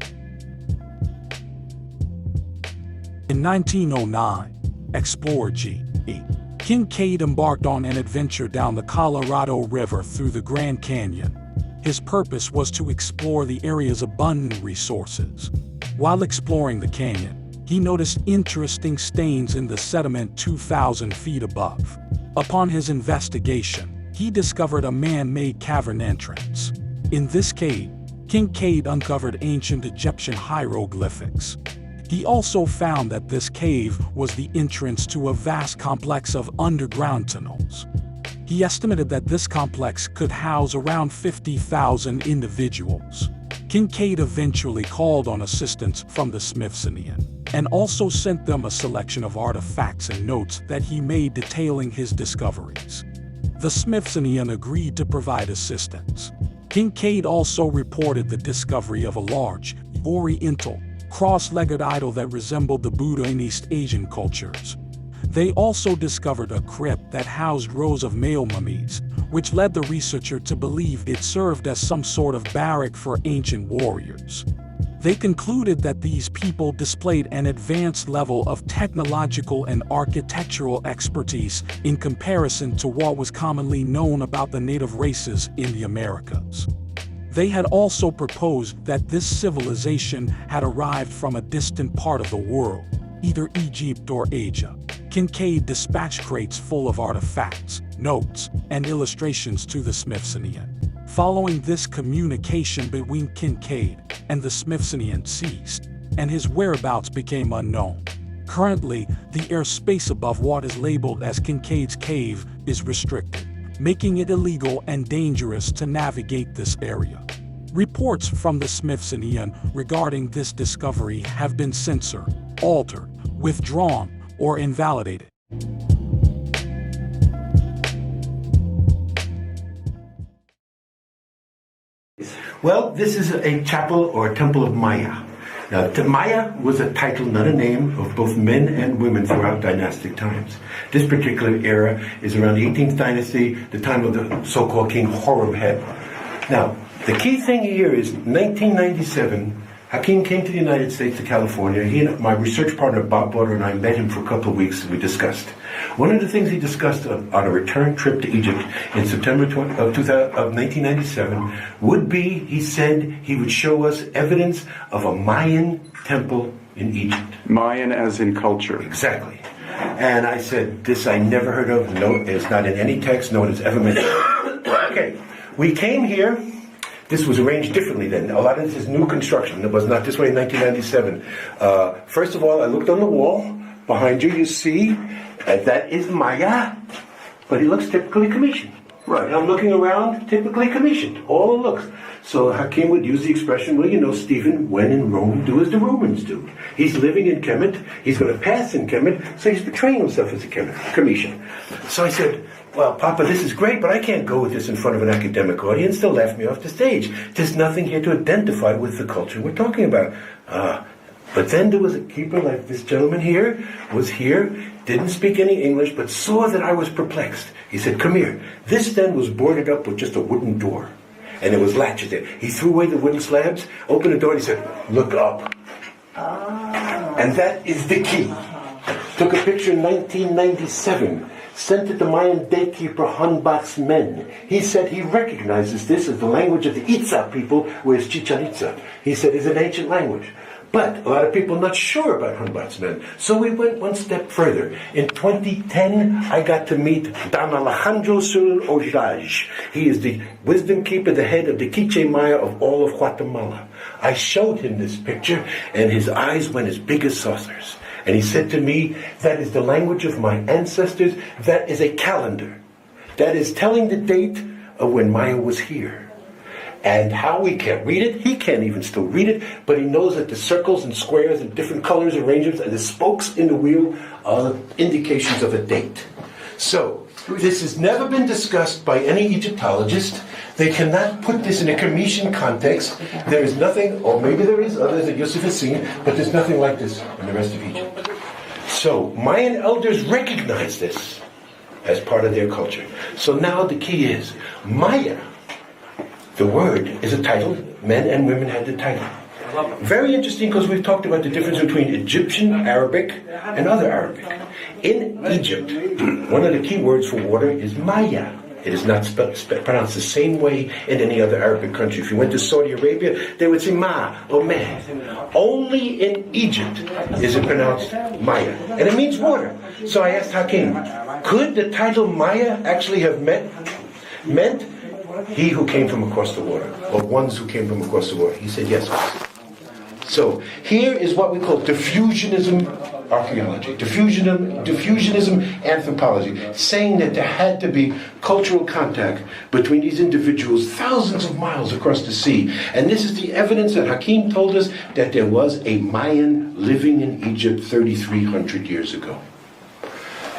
[SPEAKER 1] In 1909, explorer G.E. Kincaid embarked on an adventure down the Colorado River through the Grand Canyon. His purpose was to explore the area's abundant resources. While exploring the canyon, he noticed interesting stains in the sediment 2,000 feet above. Upon his investigation, he discovered a man-made cavern entrance. In this cave, Kincaid uncovered ancient Egyptian hieroglyphics. He also found that this cave was the entrance to a vast complex of underground tunnels. He estimated that this complex could house around 50,000 individuals. Kincaid eventually called on assistance from the Smithsonian, and also sent them a selection of artifacts and notes that he made detailing his discoveries. The Smithsonian agreed to provide assistance. Kincaid also reported the discovery of a large, Oriental, cross-legged idol that resembled the Buddha in East Asian cultures. They also discovered a crypt that housed rows of male mummies, which led the researcher to believe it served as some sort of barrack for ancient warriors. They concluded that these people displayed an advanced level of technological and architectural expertise in comparison to what was commonly known about the native races in the Americas. They had also proposed that this civilization had arrived from a distant part of the world, either Egypt or Asia. Kincaid dispatched crates full of artifacts, notes, and illustrations to the Smithsonian. Following this, communication between Kincaid and the Smithsonian ceased, and his whereabouts became unknown. Currently, the airspace above what is labeled as Kincaid's Cave is restricted, making it illegal and dangerous to navigate this area. Reports from the Smithsonian regarding this discovery have been censored, altered, withdrawn, or invalidated.
[SPEAKER 2] Well, this is a chapel or a temple of Maya. Now, Maya was a title, not a name, of both men and women throughout dynastic times. This particular era is around the 18th dynasty, the time of the so-called King Horemheb. Now, the key thing here is 1997, Hakim came to the United States, to California. He and my research partner, Bob Butter, and I met him for a couple of weeks, and we discussed. One of the things he discussed on a return trip to Egypt in September of 1997 would be, he said, he would show us evidence of a Mayan temple in Egypt.
[SPEAKER 3] Mayan as in culture.
[SPEAKER 2] Exactly. And I said, this I never heard of. No, it's not in any text. No one has ever mentioned it. Okay, we came here. This was arranged differently then. A lot of this is new construction. It was not this way in 1997. First of all, I looked on the wall. Behind you see that is Maya, but it looks typically Commissioned.
[SPEAKER 3] Right.
[SPEAKER 2] And I'm looking around, typically Commissioned. All it looks. So Hakim would use the expression, well, you know, Stephen, when in Rome, do as the Romans do. He's living in Kemet. He's going to pass in Kemet, so he's portraying himself as a Commission. So I said, well, Papa, this is great, but I can't go with this in front of an academic audience. They'll laugh me off the stage. There's nothing here to identify with the culture we're talking about. But then there was a keeper like this gentleman here, was here, didn't speak any English, but saw that I was perplexed. He said, come here. This then was boarded up with just a wooden door. And there was latches there. He threw away the wooden slabs, opened the door, and he said, look up. And that is the key. Took a picture in 1997. Sent it to Mayan date keeper Hunbatsmen. He said he recognizes this as the language of the Itza people, whereas Chichen Itza, he said, is an ancient language. But a lot of people are not sure about Hunbatsmen. So we went one step further. In 2010, I got to meet Don Alejandro Sul Ojaj. He is the wisdom keeper, the head of the Quiche Maya of all of Guatemala. I showed him this picture, and his eyes went as big as saucers. And he said to me, that is the language of my ancestors. That is a calendar. That is telling the date of when Maya was here. And how we can't read it, he can't even still read it, but he knows that the circles and squares and different colors, arrangements, and the spokes in the wheel are indications of a date. So, this has never been discussed by any Egyptologist. They cannot put this in a Commission context. There is nothing, or maybe there is, others that Yosef has seen, but there's nothing like this in the rest of Egypt. So, Mayan elders recognize this as part of their culture. So now the key is, Maya, the word is a title. Men and women had the title. Very interesting, because we've talked about the difference between Egyptian Arabic and other Arabic. In Egypt, one of the key words for water is Maya. It is not pronounced the same way in any other Arabic country. If you went to Saudi Arabia, they would say Ma or Meh. Only in Egypt is it pronounced Maya. And it means water. So I asked Hakim, could the title Maya actually have meant he who came from across the water, or ones who came from across the water? He said yes. So here is what we call diffusionism archaeology, diffusionism anthropology, saying that there had to be cultural contact between these individuals thousands of miles across the sea. And this is the evidence that Hakim told us that there was a Mayan living in Egypt 3,300 years ago.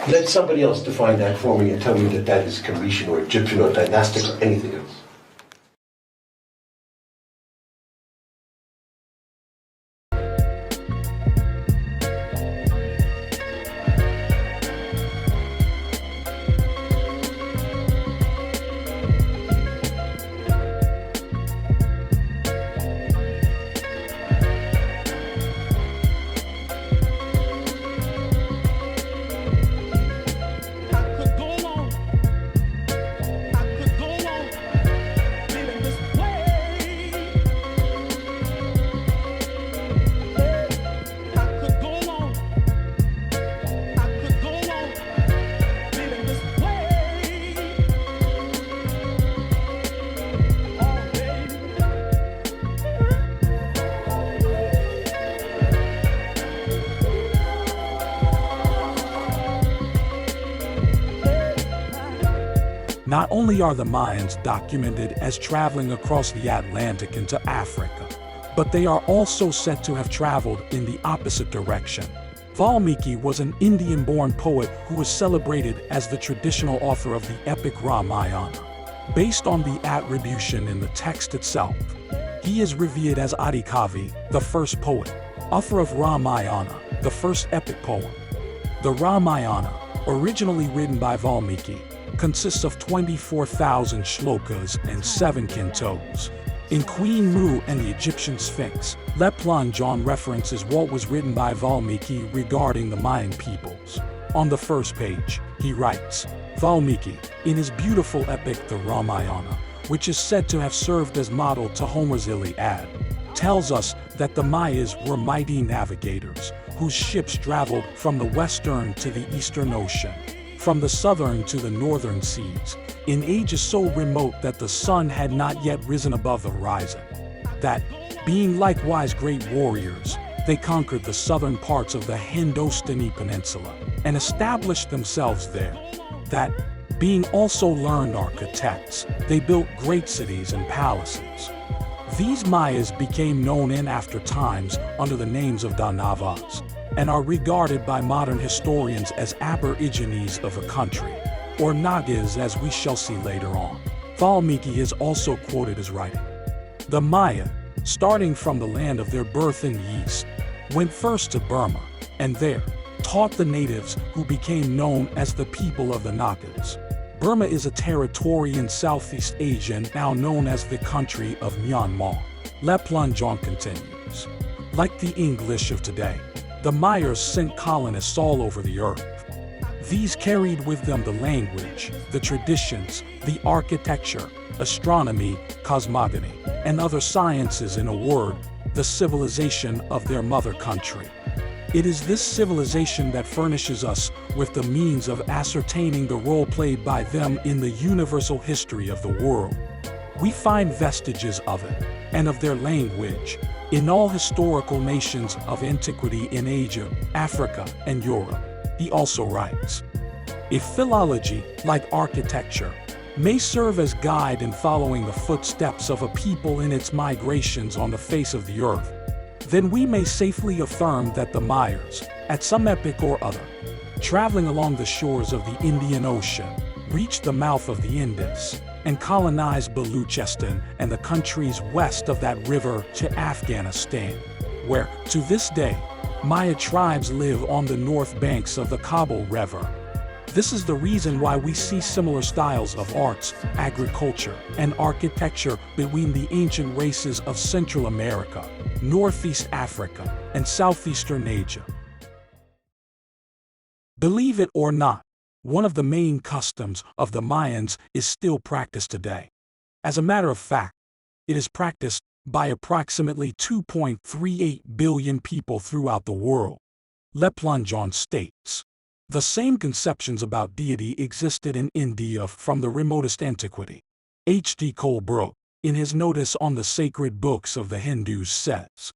[SPEAKER 2] Let somebody else define that for me and tell me that that is Commission or Egyptian or dynastic or anything else.
[SPEAKER 1] Not only are the Mayans documented as traveling across the Atlantic into Africa, but they are also said to have traveled in the opposite direction. Valmiki was an Indian-born poet who was celebrated as the traditional author of the epic Ramayana. Based on the attribution in the text itself, he is revered as Adikavi, the first poet, author of Ramayana, the first epic poem. The Ramayana, originally written by Valmiki, consists of 24,000 shlokas and 7 cantos. In Queen Mu and the Egyptian Sphinx, Le Plongeon references what was written by Valmiki regarding the Mayan peoples. On the first page, he writes, Valmiki, in his beautiful epic the Ramayana, which is said to have served as model to Homer's Iliad, tells us that the Mayas were mighty navigators, whose ships traveled from the western to the eastern ocean, from the southern to the northern seas, in ages so remote that the sun had not yet risen above the horizon. That, being likewise great warriors, they conquered the southern parts of the Hindostani peninsula and established themselves there. That, being also learned architects, they built great cities and palaces. These Mayas became known in after times under the names of Danavas, and are regarded by modern historians as aborigines of a country, or Nagas as we shall see later on. Valmiki is also quoted as writing, the Maya, starting from the land of their birth in the east, went first to Burma, and there taught the natives who became known as the people of the Nagas. Burma is a territory in Southeast Asia now known as the country of Myanmar. Le Plongeon continues. Like the English of today, the Mayas sent colonists all over the earth. These carried with them the language, the traditions, the architecture, astronomy, cosmogony, and other sciences, in a word, the civilization of their mother country. It is this civilization that furnishes us with the means of ascertaining the role played by them in the universal history of the world. We find vestiges of it, and of their language, in all historical nations of antiquity in Asia, Africa, and Europe. He also writes, if philology, like architecture, may serve as guide in following the footsteps of a people in its migrations on the face of the earth, then we may safely affirm that the Mayas, at some epoch or other, traveling along the shores of the Indian Ocean, reached the mouth of the Indus, and colonized Baluchistan and the countries west of that river to Afghanistan, where, to this day, Maya tribes live on the north banks of the Kabul River. This is the reason why we see similar styles of arts, agriculture, and architecture between the ancient races of Central America, Northeast Africa, and Southeastern Asia. Believe it or not, one of the main customs of the Mayans is still practiced today. As a matter of fact, it is practiced by approximately 2.38 billion people throughout the world. Le Plongeon states, the same conceptions about deity existed in India from the remotest antiquity. H.D. Colebrook, in his notice on the sacred books of the Hindus, says,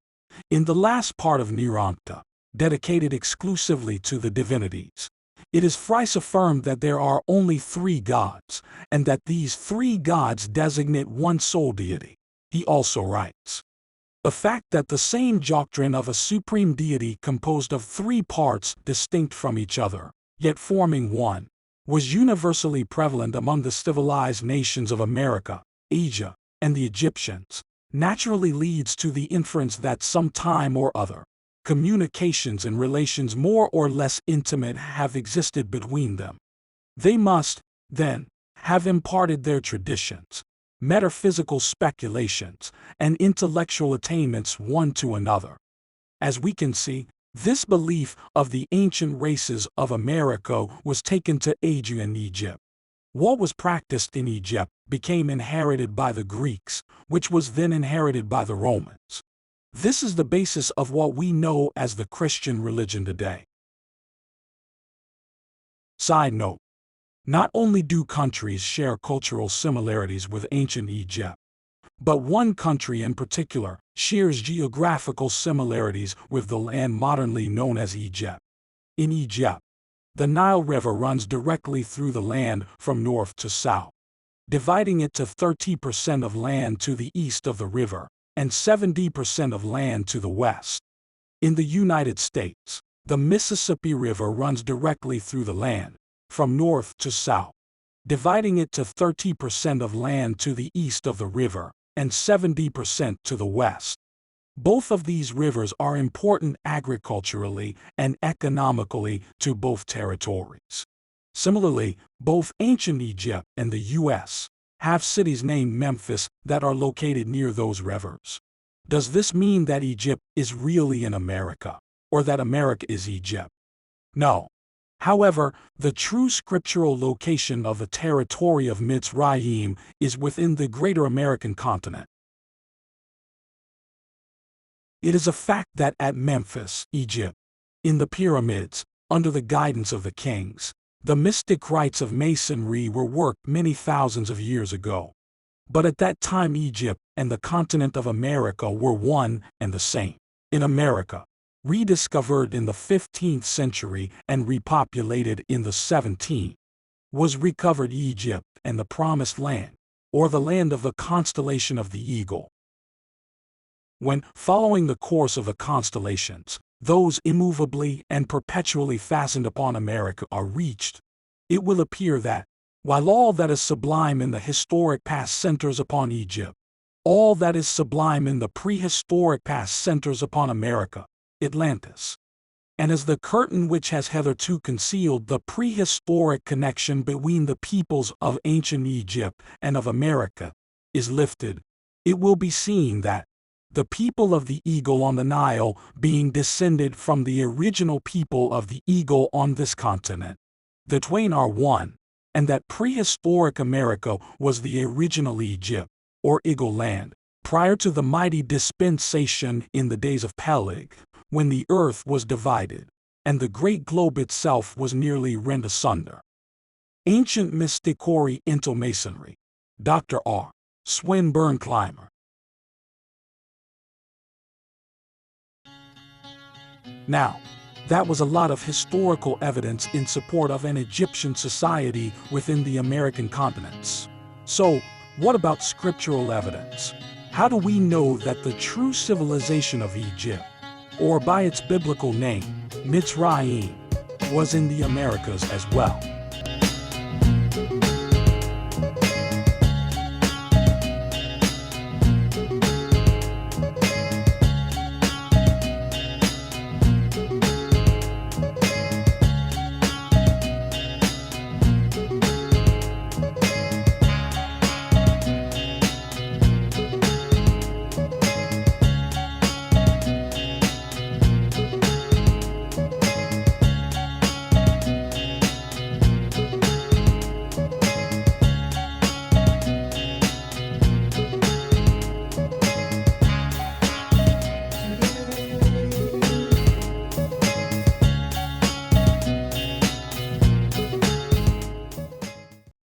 [SPEAKER 1] in the last part of Niranta, dedicated exclusively to the divinities, it is thrice affirmed that there are only 3 gods, and that these 3 gods designate one sole deity. He also writes, the fact that the same doctrine of a supreme deity composed of 3 parts distinct from each other, yet forming one, was universally prevalent among the civilized nations of America, Asia, and the Egyptians, naturally leads to the inference that some time or other, communications and relations more or less intimate have existed between them. They must, then, have imparted their traditions, metaphysical speculations, and intellectual attainments one to another. As we can see, this belief of the ancient races of America was taken to Asia and Egypt. What was practiced in Egypt became inherited by the Greeks, which was then inherited by the Romans. This is the basis of what we know as the Christian religion today. Side note: not only do countries share cultural similarities with ancient Egypt, but one country in particular shares geographical similarities with the land modernly known as Egypt. In Egypt, the Nile River runs directly through the land from north to south. dividing it to 30% of land to the east of the river and 70% of land to the west. In the United States, the Mississippi River runs directly through the land, from north to south, dividing it to 30% of land to the east of the river and 70% to the west. Both of these rivers are important agriculturally and economically to both territories. Similarly, both ancient Egypt and the U.S. have cities named Memphis that are located near those rivers. Does this mean that Egypt is really in America, or that America is Egypt? No. However, the true scriptural location of the territory of Mitzrayim is within the greater American continent. It is a fact that at Memphis, Egypt, in the pyramids, under the guidance of the kings, the mystic rites of masonry were worked many thousands of years ago. But at that time Egypt and the continent of America were one and the same. In America, rediscovered in the 15th century and repopulated in the 17th, was recovered Egypt and the Promised Land, or the land of the constellation of the Eagle. When, following the course of the constellations, those immovably and perpetually fastened upon America are reached, it will appear that, while all that is sublime in the historic past centers upon Egypt, all that is sublime in the prehistoric past centers upon America, Atlantis. And as the curtain which has hitherto concealed the prehistoric connection between the peoples of ancient Egypt and of America is lifted, it will be seen that the people of the Eagle on the Nile being descended from the original people of the Eagle on this continent, the twain are one, and that prehistoric America was the original Egypt, or Eagle land, prior to the mighty dispensation in the days of Peleg, when the earth was divided, and the great globe itself was nearly rent asunder. Ancient Mysticory into Masonry. Dr. R. Swinburne Clymer. Now, that was a lot of historical evidence in support of an Egyptian society within the American continents. So, what about scriptural evidence? How do we know that the true civilization of Egypt, or by its biblical name, Mitzrayim, was in the Americas as well?